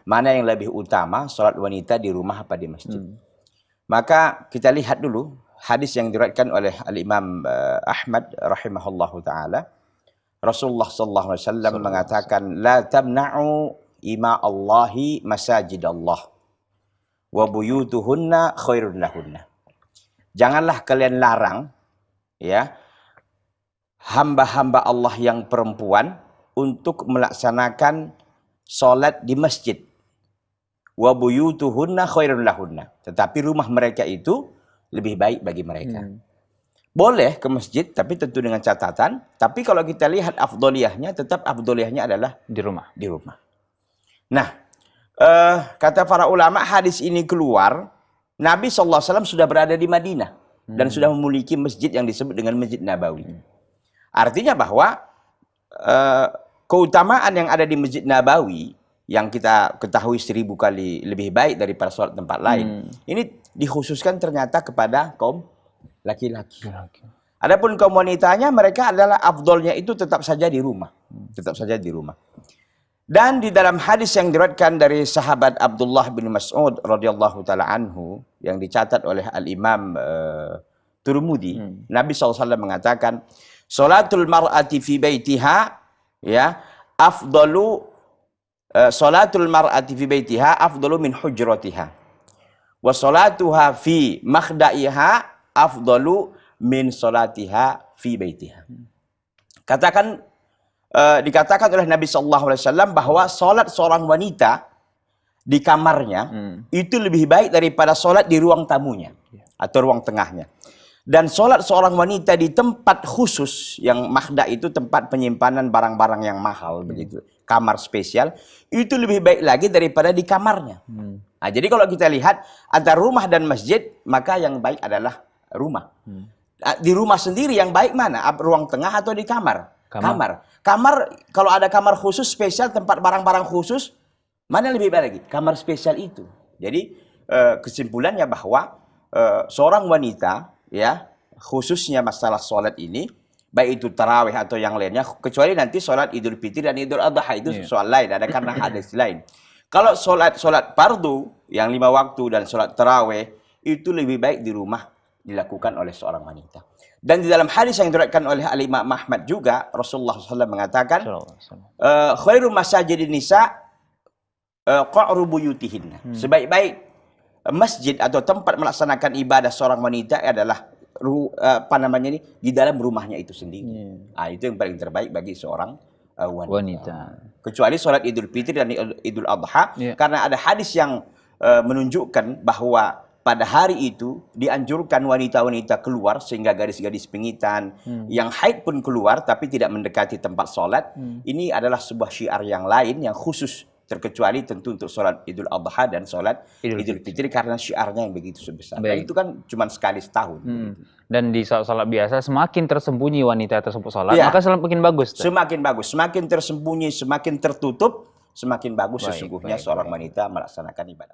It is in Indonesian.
mana yang lebih utama, sholat wanita di rumah apa di masjid. Maka kita lihat dulu hadis yang diriwayatkan oleh Al-Imam Ahmad rahimahullahu taala. Rasulullah sallallahu alaihi wasallam mengatakan, la tamna'u ima Allahi masajid Allah wa buyutuhunna khairun lahunna. Janganlah kalian larang ya hamba-hamba Allah yang perempuan untuk melaksanakan salat di masjid. Wa buyutuhunna khairun lahunna. Tetapi rumah mereka itu lebih baik bagi mereka. Boleh ke masjid, tapi tentu dengan catatan. Tapi kalau kita lihat afdoliyahnya, tetap afdoliyahnya adalah di rumah. Di rumah. Nah, kata para ulama, hadis ini keluar, Nabi SAW sudah berada di Madinah. Dan sudah memiliki masjid yang disebut dengan Masjid Nabawi. Artinya bahwa keutamaan yang ada di Masjid Nabawi, yang kita ketahui 1000 kali lebih baik daripada sholat tempat lain, ini dikhususkan ternyata kepada kaum laki-laki. Adapun kaum wanitanya, mereka adalah afdolnya itu tetap saja di rumah. Tetap saja di rumah. Dan di dalam hadis yang diriwayatkan dari sahabat Abdullah bin Mas'ud radhiyallahu taala anhu yang dicatat oleh Al-Imam Tirmidzi, Nabi SAW mengatakan, "Salatul mar'ati fi baitiha ya afdalu salatul mar'ati fi baitiha afdalu min hujratiha. Wa salatuha fi makhda'iha afdalu min salatiha fi baitiha." Dikatakan oleh Nabi SAW bahwa salat seorang wanita di kamarnya itu lebih baik daripada salat di ruang tamunya atau ruang tengahnya. Dan salat seorang wanita di tempat khusus, yang makhda itu tempat penyimpanan barang-barang yang mahal begitu, kamar spesial, itu lebih baik lagi daripada di kamarnya. Nah, jadi kalau kita lihat antara rumah dan masjid, maka yang baik adalah rumah. Di rumah sendiri yang baik mana? Ruang tengah atau di kamar? Kamar. Kalau ada kamar khusus spesial, tempat barang-barang khusus, mana yang lebih baik lagi? Kamar spesial itu. Jadi kesimpulannya bahwa seorang wanita, ya, khususnya masalah sholat ini, baik itu tarawih atau yang lainnya, kecuali nanti sholat Idul Fitri dan Idul Adha, itu soal lain, ada karena hadis lain. Kalau sholat fardu yang 5 waktu dan sholat tarawih itu lebih baik di rumah dilakukan oleh seorang wanita. Dan di dalam hadis yang diriwayatkan oleh Al-Imam Ahmad juga, Rasulullah SAW mengatakan, khairu masajidin nisa qa'ru buyutihinna. Sebaik-baik masjid atau tempat melaksanakan ibadah seorang wanita adalah di dalam rumahnya itu sendiri. Nah, itu yang paling terbaik bagi seorang wanita. Kecuali sholat Idul Fitri dan Idul Adha, karena ada hadis yang menunjukkan bahwa pada hari itu dianjurkan wanita-wanita keluar, sehingga gadis-gadis pengitan yang haid pun keluar tapi tidak mendekati tempat sholat. Ini adalah sebuah syiar yang lain yang khusus, terkecuali tentu untuk sholat Idul Adha dan sholat Idul Fitri, karena syiarnya yang begitu sebesar. Nah, itu kan cuma sekali setahun. Dan di sholat biasa semakin tersembunyi wanita tersebut sholat, maka semakin bagus. Semakin bagus, semakin tersembunyi, semakin tertutup, semakin bagus sesungguhnya seorang wanita melaksanakan ibadah.